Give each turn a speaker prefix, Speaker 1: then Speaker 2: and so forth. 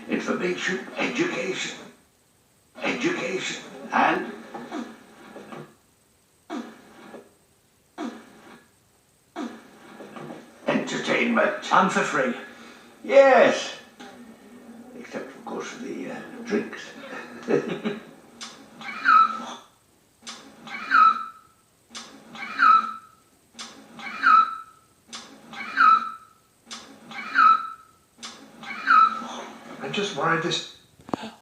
Speaker 1: information, education, and entertainment.
Speaker 2: And for free.
Speaker 1: Yes, except of course for the drinks.
Speaker 2: I'm just worried this